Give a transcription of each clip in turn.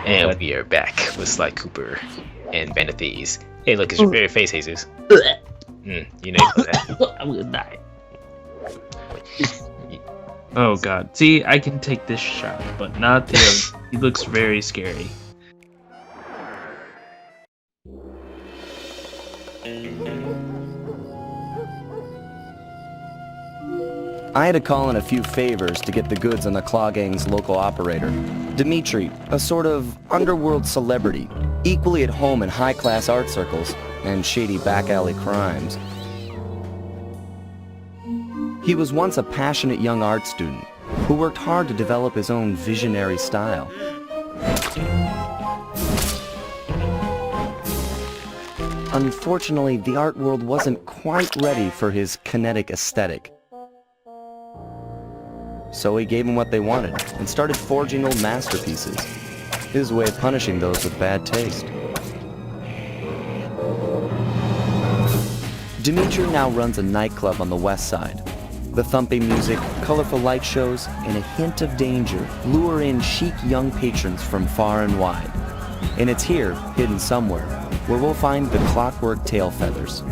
And we are back with Sly Cooper and Bandit Thieves. Hey, look, it's your favorite face, Jesus. You know you know that. I'm gonna die. Oh god. See, I can take this shot, but not the other. He looks very scary. I had to call in a few favors to get the goods on the Claw Gang's local operator, Dimitri, a sort of underworld celebrity, equally at home in high-class art circles and shady back-alley crimes. He was once a passionate young art student who worked hard to develop his own visionary style. Unfortunately, the art world wasn't quite ready for his kinetic aesthetic. So he gave them what they wanted and started forging old masterpieces. His way of punishing those with bad taste. Dimitri now runs a nightclub on the west side. The thumping music, colorful light shows, and a hint of danger lure in chic young patrons from far and wide. And it's here, hidden somewhere, where we'll find the Clockwerk tail feathers.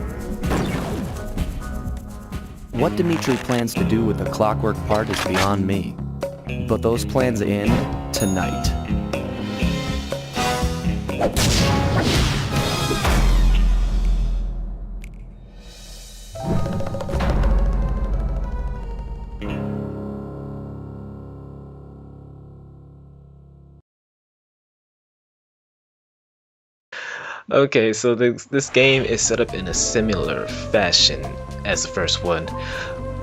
What Dimitri plans to do with the Clockwerk part is beyond me. But those plans end tonight. Okay, so this game is set up in a similar fashion as the first one.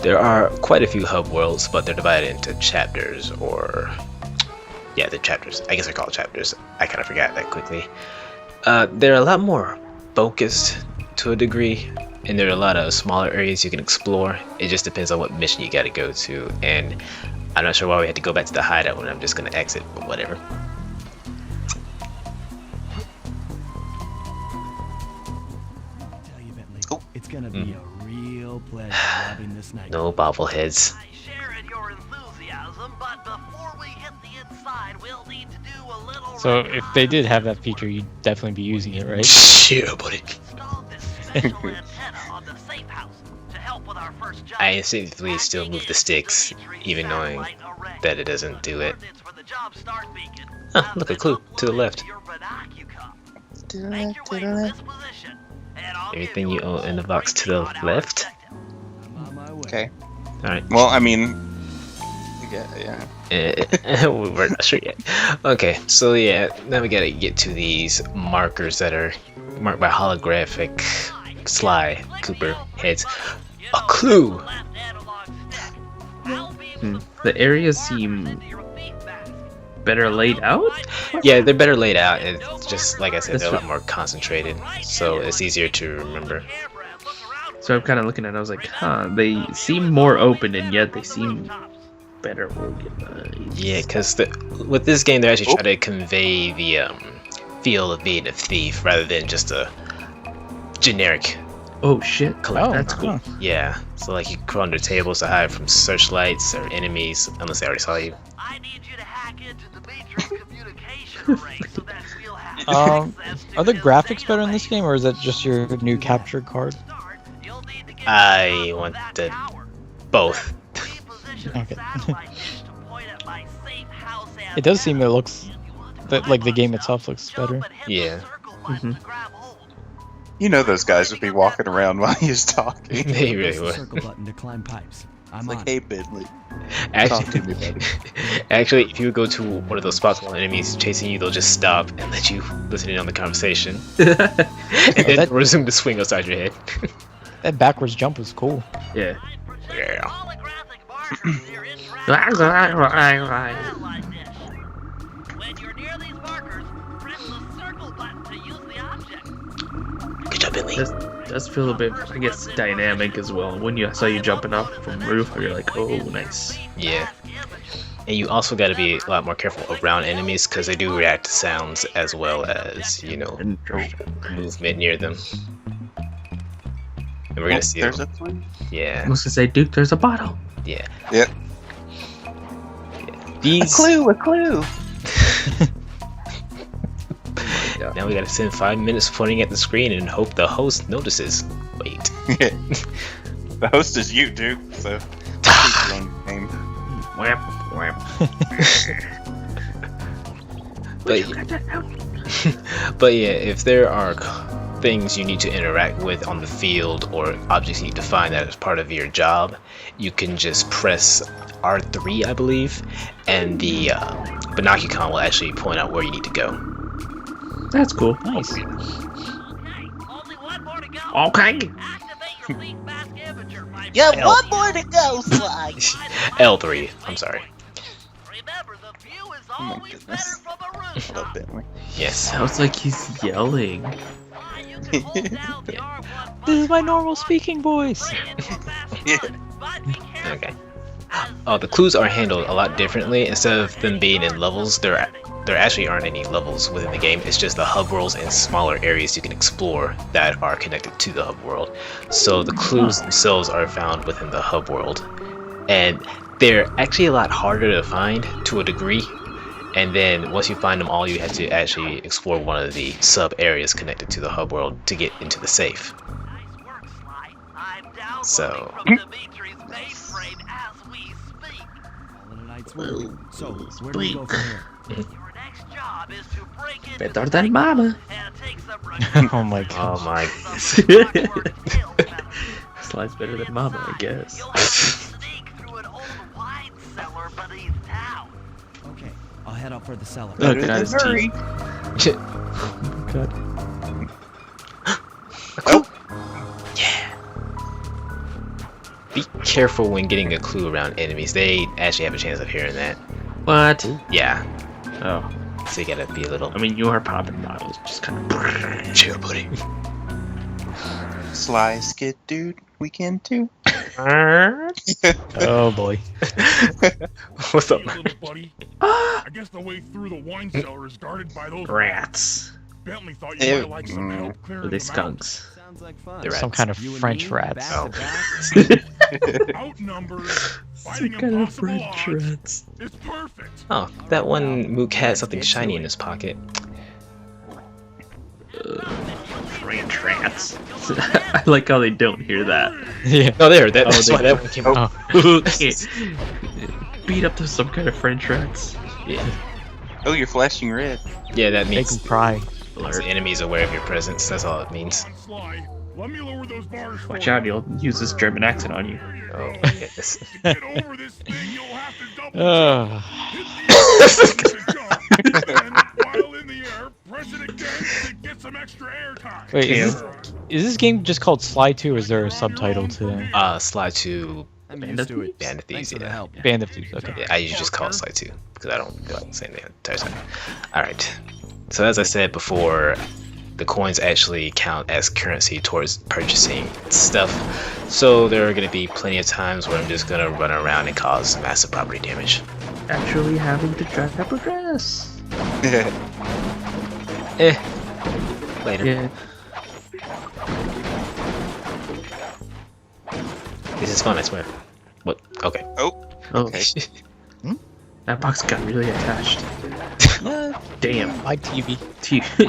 There are quite a few hub worlds, but they're divided into chapters, or... yeah, they're chapters. I guess they're called chapters. I kind of forgot that quickly. They're a lot more focused to a degree, and there are a lot of smaller areas you can explore. It just depends on what mission you gotta go to, and I'm not sure why we had to go back to the hideout when I'm just gonna exit, but whatever. It's gonna be a real pleasure having this night. No bobbleheads. I share in your enthusiasm, but before we hit the inside, we'll need to do a little. So if they did have that feature, you'd definitely be using it, right? Yeah, buddy. Installed this special antenna on the safe house to help with our first job. I instinctively still move the sticks, even knowing that it doesn't do it. Huh, look, a clue to the left. Everything you own in the box to the left? Okay. Alright. Well, I mean... yeah. We're not sure yet. Okay, so yeah, now we gotta get to these markers that are marked by holographic Sly Cooper heads. A clue! The areas seem better laid out? Yeah, they're better laid out. It's just, like I said, they're a lot more concentrated, so it's easier to remember. So I'm kind of looking at it, I was like, huh, they seem more open and yet they seem better organized. Yeah, because with this game, they're actually trying to convey the feel of being a thief rather than just a generic Oh shit, that's cool. Yeah, so like you can crawl under tables to hide from searchlights or enemies, unless they already saw you. I need you to hack into Dimitri's communication array so that we'll have Are the graphics better in this game, or is that just your new capture card? I want the both. Okay. It does seem it looks like the game itself looks better. Yeah. You know those guys would be walking around while he was talking. They really would. Circle button to climb pipes. It's like, hey, Bentley. Actually, Talk to me, buddy. actually, if you go to one of those spots while enemies chasing you, they'll just stop and let you listen in on the conversation. And then resume to swing outside your head. That backwards jump was cool. Yeah. Yeah. When you're near these markers, press the circle button to use the object. Good job, Bentley. Does feel a bit, I guess, dynamic as well. When you saw you jumping off from the roof, you're like, oh, nice. Yeah. And you also got to be a lot more careful around enemies because they do react to sounds as well as, you know, movement near them. And we're gonna see. There's a clue. Yeah. I was gonna say, Duke, there's a bottle. Yeah. Yep. These. A clue. now we gotta spend 5 minutes pointing at the screen and hope the host notices. Wait. The host is you, dude. So keep your own name. Whap, whap. But yeah, if there are things you need to interact with on the field or objects you need to find that is part of your job, you can just press R3, I believe, and the Binocucon will actually point out where you need to go. That's cool. Nice. Only one more to go. Okay. Activate your leaf mask imager, my Yeah, friend. one more to go, Sly. L3, I'm sorry. Remember, the view is my always goodness. better from a rooftop. Bentley. Yes. Sounds like he's yelling. You can hold down the R1 This is my button normal to speaking voice. bring in your fast Yeah. food, but be careful. Okay. Oh, the clues are handled a lot differently. Instead of them being in levels, there actually aren't any levels within the game. It's just the hub worlds and smaller areas you can explore that are connected to the hub world. So the clues themselves are found within the hub world, and they're actually a lot harder to find to a degree. And then once you find them all, you have to actually explore one of the sub areas connected to the hub world to get into the safe. Nice work, Sly. I'm downloading So- from Dimitri's mainframe as we speak. All the night's work. So, where do we go from here? Your next job is to break into Better the than safe mama. and take some Oh my god. Oh my. some Clockwerk pills, Bentley. Slide's better than mama, I guess. You'll have to sneak through an old wine cellar beneath town. Okay, I'll head up for the cellar. Look at his Hurry. teeth. God. Be careful when getting a clue around enemies. They actually have a chance of hearing that. What? Yeah, Oh, so you gotta be a little I mean, you are popping bottles. Just kind of. chill, buddy. Sly skid, dude. We can too. Oh boy. What's up, Hey, man? little buddy. I guess the way through the wine cellar is guarded by those Rats. Bentley thought you Ew. might like some help Or clearing they them out. skunks. Sounds like fun. They're Some rats. kind of You and French me, rats. back to back? Outnumbered, Some fighting kind of impossible French odds. rats. It's perfect. Oh, that one mook had something shiny in his pocket. French rats. I like how they don't hear that. Yeah. No, there. That's they- why that one came out. Okay. Beat up to some kind of French rats. Yeah, Oh, you're flashing red. yeah. That Make means them cry. the enemy's aware of your presence. That's all it means. Come on, Sly. Let me lower those bars for Watch you. out, he'll use this German accent on you. There you Oh go. my goodness. To get over this thing, you'll have to double Ugh. hit the jump, and while in the air, press it again to get some extra air time. Wait, is this game just called Sly 2 or is there a subtitle to Slide to I'm used to it. Band of Thanks Thieves. for the Yeah. help. Band of Thieves? Okay. Yeah, I usually just call it Slide 2 because I don't feel like saying the entire time. Alright. So as I said before, the coins actually count as currency towards purchasing stuff. So there are going to be plenty of times where I'm just going to run around and cause massive property damage. Actually having to try to progress. Later. Yeah. This is fun, I swear. What? Okay. Oh, Okay. that box got really attached. Damn. My TV.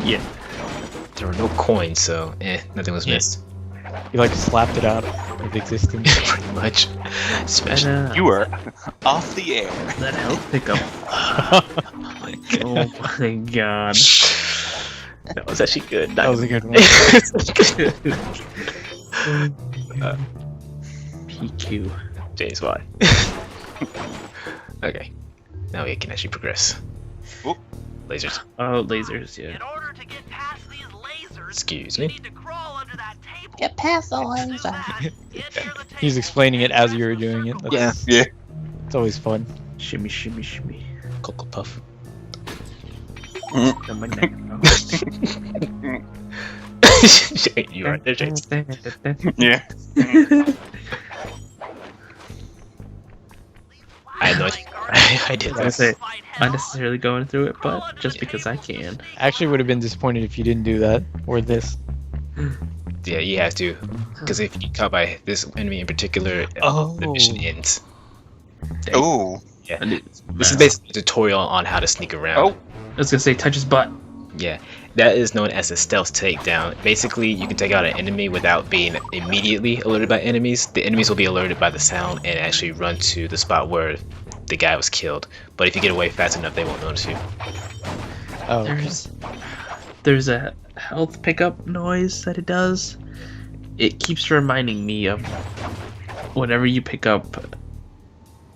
Yeah. There were no coins, so nothing was Yeah. missed. You like slapped it out of existence. Pretty much. Especially. And, You are off the air. that health pickup. Oh my god. That was actually good. That was a good one. PQ. James Y. Okay. Now we can actually progress. Oop. Lasers. Oh, lasers, yeah. In order to get past these lasers, Excuse you me. need to crawl under that table. Get past the laser. Enter the table He's explaining it as you were doing it. That's, Yeah. It's always fun. Shimmy, shimmy, shimmy. Cocoa Puff. On my neck. You are there, James. Yeah. I had no idea. I did I was gonna that. say, not necessarily going through it, but just because I can. I actually would have been disappointed if you didn't do that or this. Yeah, you have to. Because if you get caught by this enemy in particular, the mission ends. Oh. Yeah. And This is basically a tutorial on how to sneak around. Oh. I was gonna say, touch his butt. Yeah, that is known as a stealth takedown. Basically, you can take out an enemy without being immediately alerted by enemies. The enemies will be alerted by the sound and actually run to the spot where the guy was killed. But if you get away fast enough, they won't notice you. Oh, okay. There's a health pickup noise that it does. It keeps reminding me of whenever you pick up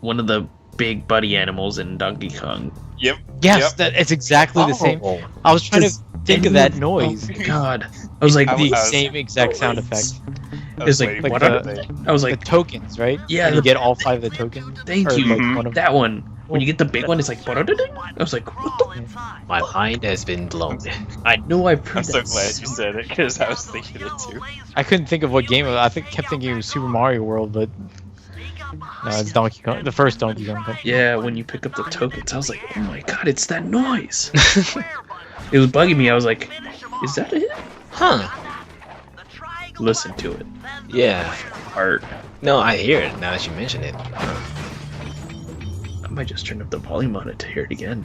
one of the big buddy animals in Donkey Kong. Yep. Yes, it's exactly the same. Oh. I was trying to think of that Oh noise. my god. I was like, The was- same exact sound effect. It's like, waiting like what for are it to- I was The like, tokens, right? Yeah, And you the- get all 5 of the tokens. thank Or, you. like, one of That one. When you get the big one, it's like, I was like, what the? My mind has been blown. I know I've heard I'm so that. glad you said it because I was thinking it too. I couldn't think of what game it was. Kept thinking it was Super Mario World, but no, it's Donkey Kong. The first Donkey Kong. But Yeah, when you pick up the tokens, I was like, oh my god, it's that noise. It was bugging me. I was like, is that it? Huh. Listen to it. Yeah. Art. No, I hear it now that you mention it. I might just turn up the volume on it to hear it again.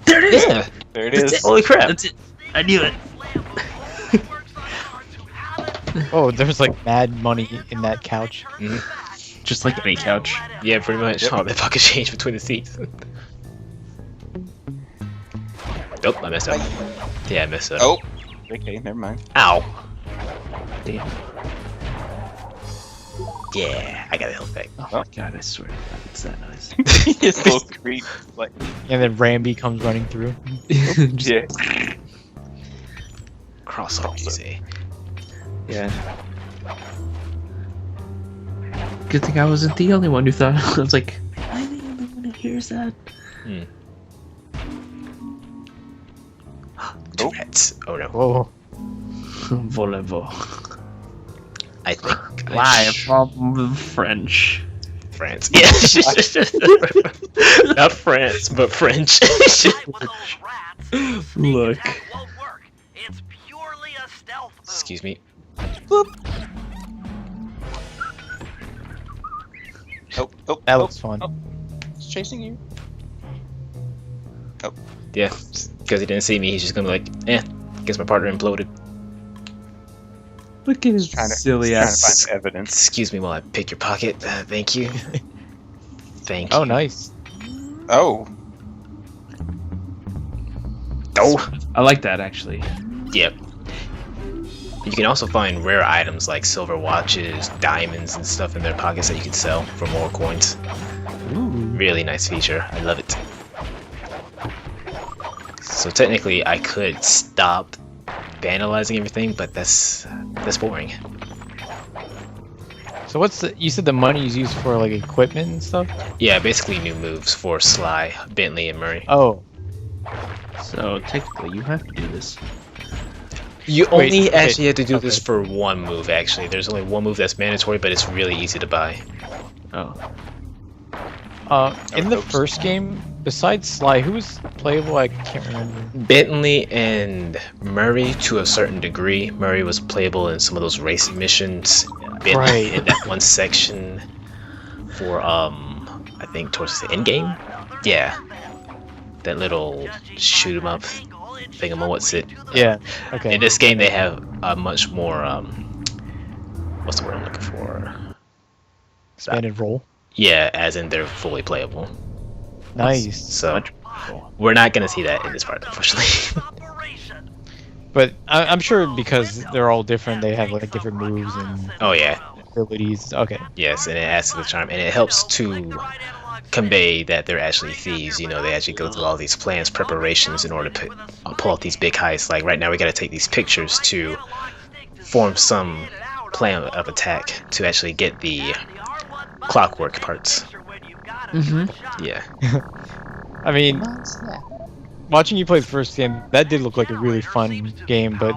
There it is! Yeah. There it That's is. it. Holy crap. That's it. I knew it. oh, there's like mad money in that couch. Just like any couch. Yeah, pretty much. Yep. Oh, that fucking change between the seats. Nope, I messed up. Yeah, I messed up. Oh. Okay, never mind. Ow. Damn. Yeah, I got a health back. Oh my god, I swear to god, it's that noise. His little creep, like, And then Ramby comes running through. yeah. Cross off, you say. Yeah. Good thing I wasn't the only one who thought. I was like, am I the only one who hears that? Tourette's. Oh no. Whoa. Volevo. I think. Live from French. France. Yeah. Not France, but French. Look. It's purely a stealth move. Excuse me. Oh, That looks fun. Oh, it's chasing you. Yeah, because he didn't see me, he's just gonna be like, guess my partner imploded. Look at his Trying to silly ass. find evidence. Excuse me while I pick your pocket. Thank you. Thank Oh, you. nice. Oh. Oh. I like that actually. Yep. You can also find rare items like silver watches, diamonds, and stuff in their pockets that you can sell for more coins. Really nice feature. I love it. So technically, I could stop vandalizing everything, but that's boring. So you said the money is used for like equipment and stuff? Yeah, basically new moves for Sly, Bentley, and Murray. Oh. So technically, you have to do this. You Wait, only okay, actually have to do this okay. for one move, actually. There's only one move that's mandatory, but it's really easy to buy. Oh. In the first game, besides Sly, who was playable? I can't remember. Bentley and Murray to a certain degree. Murray was playable in some of those race missions. Bentley Right. in that one section for, I think towards the end game? Yeah. That little shoot 'em up thingamawhat's it. Yeah. Okay. In this game, they have a much more, what's the word I'm looking for? Expanded role. Yeah, as in they're fully playable. Nice. So we're not gonna see that in this part, unfortunately. But I'm sure because they're all different, they have like different moves and Oh yeah, abilities. Okay. yes, and it adds to the charm, and it helps to convey that they're actually thieves. You know, they actually go through all these plans, preparations in order to pull out these big heists. Like right now, we gotta take these pictures to form some plan of attack to actually get the Clockwerk parts. Mm-hmm. Yeah. I mean, watching you play the first game, that did look like a really fun game, but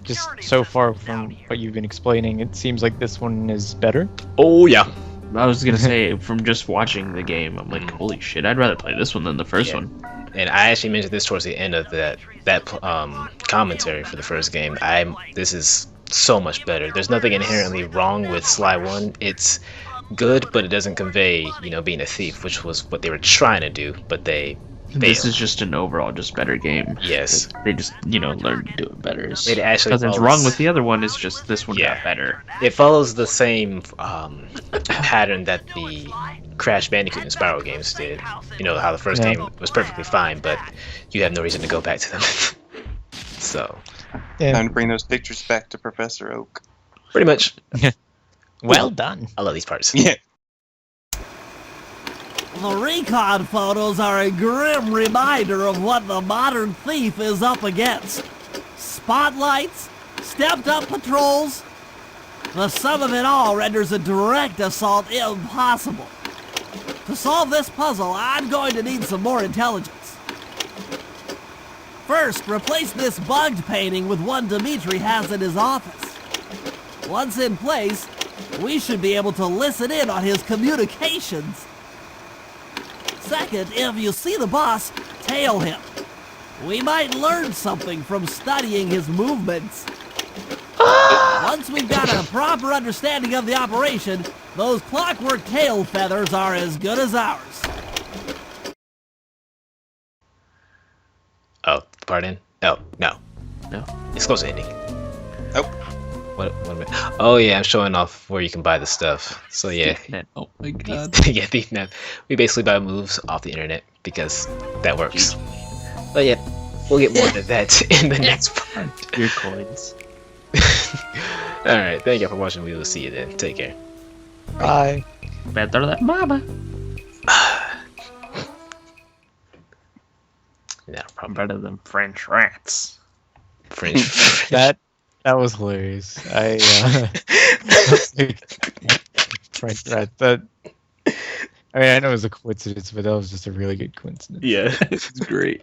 just so far from what you've been explaining, it seems like this one is better. Oh yeah. I was gonna say, from just watching the game, I'm like, holy shit, I'd rather play this one than the first Yeah. one. And I actually mentioned this towards the end of that commentary for the first game. This is so much better. There's nothing inherently wrong with Sly 1. It's good, but it doesn't convey, you know, being a thief, which was what they were trying to do, but they This failed. is just an overall just better game. Yes. They just, learned to do it better. It actually Nothing's follows- wrong with the other one, it's just this one Yeah. got better. It follows the same pattern that the Crash Bandicoot and Spyro games did. You know, how the first Yeah. game was perfectly fine, but you have no reason to go back to them. So, Yeah. Time to bring those pictures back to Professor Oak. pretty much. Well done. I love these parts. Yeah. The recon photos are a grim reminder of what the modern thief is up against. Spotlights, stepped-up patrols. The sum of it all renders a direct assault impossible. To solve this puzzle, I'm going to need some more intelligence. First, replace this bugged painting with one Dimitri has in his office. Once in place, we should be able to listen in on his communications. Second, if you see the boss, tail him. We might learn something from studying his movements. Once we've got a proper understanding of the operation, those Clockwerk tail feathers are as good as ours. Oh, pardon? Oh, no. No. It's close to ending. Oh. What a minute. Oh, yeah, I'm showing off where you can buy the stuff. So, yeah. Oh my god. Yeah, ThiefNet. We basically buy moves off the internet because that works. But yeah, we'll get more to that in the next part. Your coins. Alright, thank you for watching. We will see you then. Take care. Bye. Better than mama. No problem. Better than French rats. French. That was hilarious. I right, that. I mean, I know it was a coincidence, but that was just a really good coincidence. Yeah, it's great.